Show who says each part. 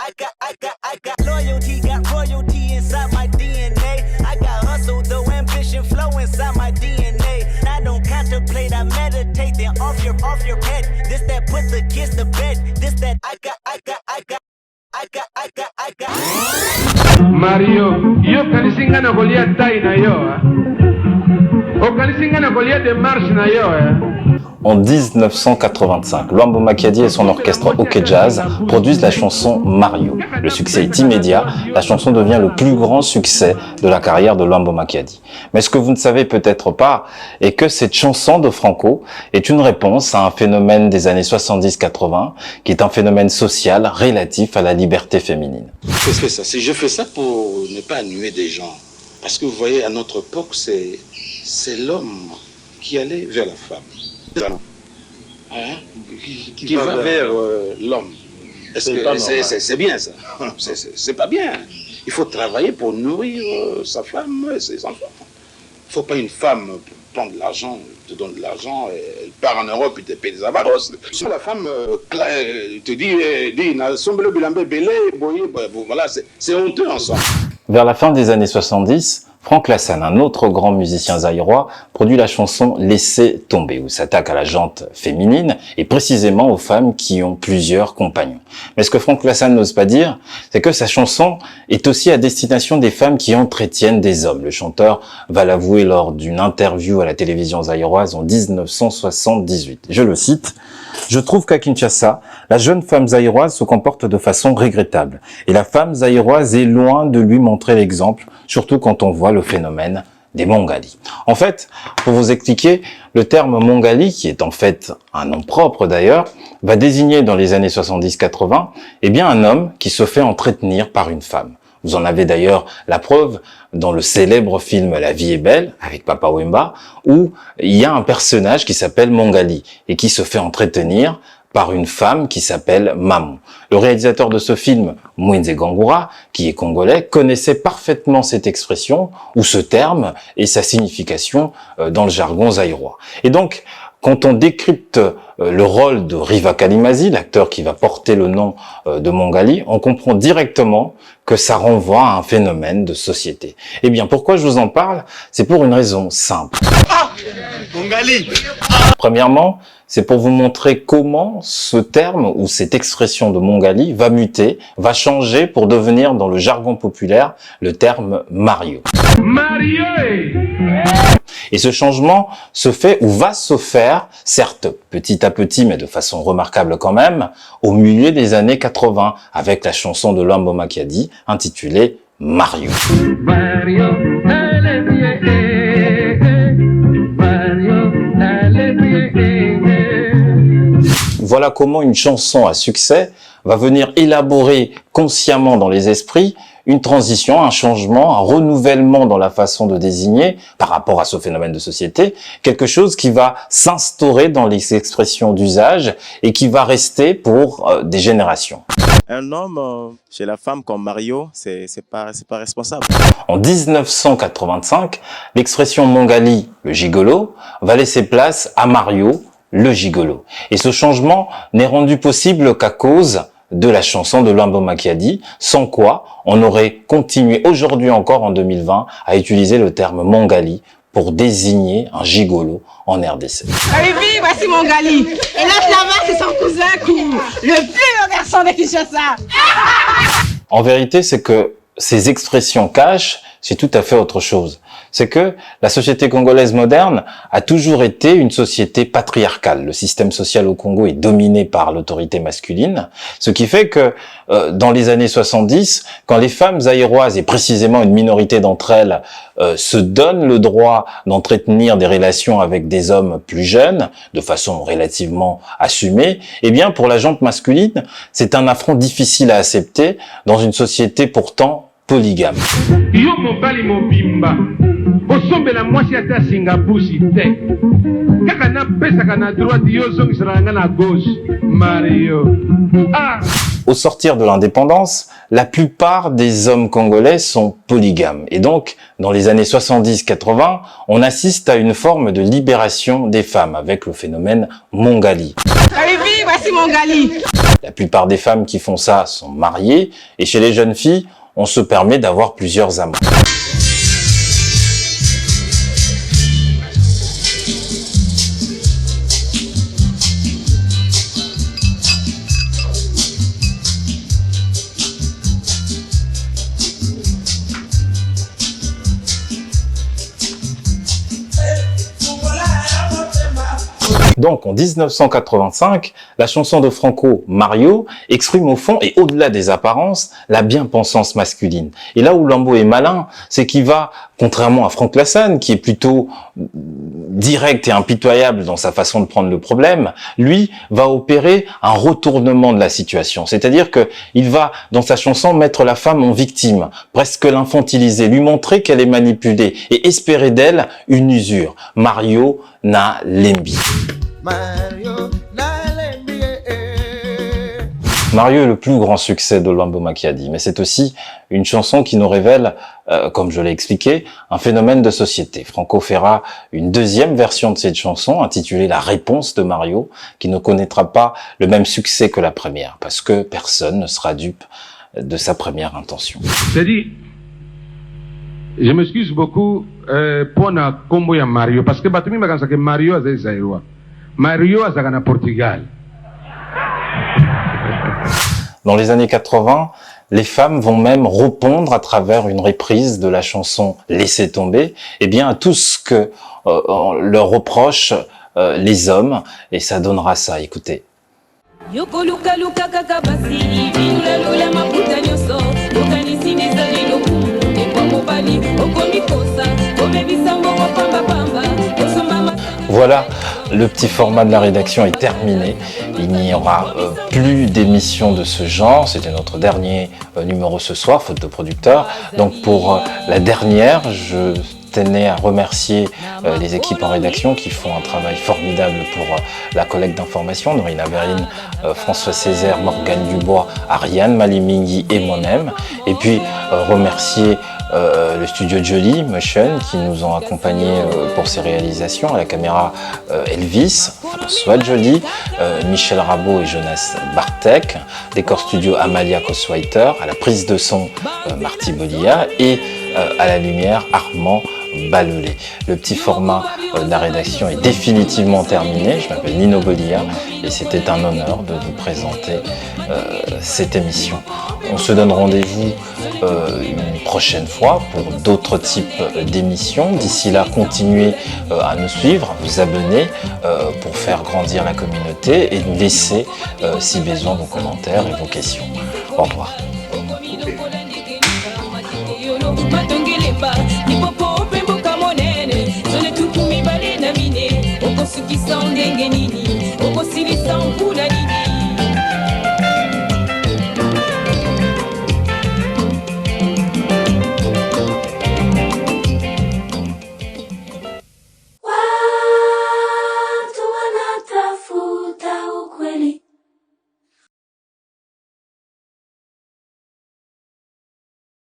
Speaker 1: I got loyalty, got royalty inside my DNA. I got hustle, though ambition flow inside my DNA. I don't contemplate, I meditate, then off your head. This that put the kids to bed. This that I got.
Speaker 2: Mario, yo kalisinga na kolia tai na yo. O kalisinga na kolia de marche na yo.
Speaker 3: En 1985, Luambo Makiadi et son orchestre OK Jazz produisent la chanson Mario. Le succès est immédiat, la chanson devient le plus grand succès de la carrière de Luambo Makiadi. Mais ce que vous ne savez peut-être pas est que cette chanson de Franco est une réponse à un phénomène des années 70-80 qui est un phénomène social relatif à la liberté féminine.
Speaker 4: Je fais ça pour ne pas ennuyer des gens. Parce que vous voyez, à notre époque, c'est l'homme qui allait vers la femme. Hein? Qui va vers l'homme. C'est bien ça. C'est pas bien. Il faut travailler pour nourrir sa femme et ses enfants. Il ne faut pas une femme prendre de l'argent, te donne de l'argent, elle part en Europe et te paye des avaros. La femme te dit, voilà, c'est honteux ensemble.
Speaker 3: Vers la fin des années 70, Franck Lassagne, un autre grand musicien zaïrois, produit la chanson « Laissez tomber » où s'attaque à la gente féminine et précisément aux femmes qui ont plusieurs compagnons. Mais ce que Franck Lassagne n'ose pas dire, c'est que sa chanson est aussi à destination des femmes qui entretiennent des hommes. Le chanteur va l'avouer lors d'une interview à la télévision zaïroise en 1978. Je le cite. « Je trouve qu'à Kinshasa, la jeune femme zaïroise se comporte de façon regrettable. Et la femme zaïroise est loin de lui montrer l'exemple, surtout quand on voit le phénomène des Mongali. » En fait, pour vous expliquer, le terme Mongali, qui est en fait un nom propre d'ailleurs, va désigner dans les années 70-80, un homme qui se fait entretenir par une femme. Vous en avez d'ailleurs la preuve dans le célèbre film La vie est belle, avec Papa Wemba, où il y a un personnage qui s'appelle Mongali et qui se fait entretenir par une femme qui s'appelle Mamou. Le réalisateur de ce film, Mwenze Gangura, qui est congolais, connaissait parfaitement cette expression ou ce terme et sa signification dans le jargon zaïrois. Et donc, quand on décrypte le rôle de Riva Kalimazi, l'acteur qui va porter le nom de Mongali, on comprend directement que ça renvoie à un phénomène de société. Eh bien, pourquoi je vous en parle? C'est pour une raison simple.
Speaker 4: Mongali.
Speaker 3: Premièrement, c'est pour vous montrer comment ce terme ou cette expression de Mongali va muter, va changer pour devenir dans le jargon populaire le terme Mario.
Speaker 2: Mario.
Speaker 3: Et ce changement se fait ou va se faire, certes petit à petit, mais de façon remarquable quand même, au milieu des années 80, avec la chanson de Luambo Makiadi intitulée Mario.
Speaker 2: Mario,
Speaker 3: Voilà comment une chanson à succès va venir élaborer consciemment dans les esprits une transition, un changement, un renouvellement dans la façon de désigner, par rapport à ce phénomène de société, quelque chose qui va s'instaurer dans les expressions d'usage et qui va rester pour des générations.
Speaker 5: Un homme chez la femme comme Mario, c'est pas responsable.
Speaker 3: En 1985, l'expression Mongali, le gigolo, va laisser place à Mario, le gigolo. Et ce changement n'est rendu possible qu'à cause de la chanson de Luambo Makiadi, sans quoi on aurait continué aujourd'hui encore en 2020 à utiliser le terme Mongali pour désigner un gigolo en RDC.
Speaker 6: Oui, voici Mongali. Et là, c'est son cousin Kourou, le plus beau garçon de Kinshasa.
Speaker 3: En vérité, c'est que ces expressions cachent, c'est tout à fait autre chose. C'est que la société congolaise moderne a toujours été une société patriarcale. Le système social au Congo est dominé par l'autorité masculine, ce qui fait que dans les années 70, quand les femmes zaïroises, et précisément une minorité d'entre elles, se donnent le droit d'entretenir des relations avec des hommes plus jeunes, de façon relativement assumée, eh bien pour la gente masculine, c'est un affront difficile à accepter dans une société pourtant polygame.
Speaker 2: Yo mobali mobimba. Osombela mwasi ata Singapusi te. Kaka na pesa kana droite yo zongisala na gauche. Mario.
Speaker 3: Au sortir de l'indépendance, la plupart des hommes congolais sont polygames. Et donc, dans les années 70-80, on assiste à une forme de libération des femmes avec le phénomène Mongali.
Speaker 6: Olivier, voici mon Gali.
Speaker 3: La plupart des femmes qui font ça sont mariées, et chez les jeunes filles, on se permet d'avoir plusieurs amants. Donc en 1985, la chanson de Franco, Mario, exprime au fond et au-delà des apparences, la bien-pensance masculine. Et là où Lambo est malin, c'est qu'il va, contrairement à Franck Lassagne, qui est plutôt direct et impitoyable dans sa façon de prendre le problème, lui va opérer un retournement de la situation. C'est-à-dire que il va, dans sa chanson, mettre la femme en victime, presque l'infantiliser, lui montrer qu'elle est manipulée et espérer d'elle une usure. Mario na lembi. Mario est le plus grand succès de Lambo Macchiadi, mais c'est aussi une chanson qui nous révèle, comme je l'ai expliqué, un phénomène de société. Franco fera une deuxième version de cette chanson, intitulée La réponse de Mario, qui ne connaîtra pas le même succès que la première, parce que personne ne sera dupe de sa première intention.
Speaker 2: C'est-à-dire, je m'excuse beaucoup pour na combo ya Mario, parce que batumi makansa que Mario azali Zaïrois. Mario azaka na Portugal.
Speaker 3: Dans les années 80, les femmes vont même répondre à travers une reprise de la chanson « Laissez tomber » eh bien, à tout ce que leur reprochent les hommes, et ça donnera ça, écoutez. Voilà, le petit format de la rédaction est terminé. Il n'y aura plus d'émissions de ce genre. C'était notre dernier numéro ce soir, faute de producteur. Donc pour la dernière, je tenais à remercier les équipes en rédaction qui font un travail formidable pour la collecte d'informations. Norina Berline, François Césaire, Morgane Dubois, Ariane Malimingui et moi-même. Et puis remercier le studio Jolie Motion qui nous ont accompagnés pour ces réalisations, à la caméra Elvis, François Jolie, Michel Rabot et Jonas Bartek, décor studio Amalia Koswaiter, à la prise de son Marty Bolia et à la lumière Armand Balolé. Le petit format de la rédaction est définitivement terminé. Je m'appelle Nino Bolia et c'était un honneur de vous présenter cette émission. On se donne rendez-vous une prochaine fois pour d'autres types d'émissions. D'ici là, continuez à nous suivre, à vous abonner pour faire grandir la communauté et nous laisser, si besoin, vos commentaires et vos questions. Au revoir. Okosuki sound engeni, okosilisa nkula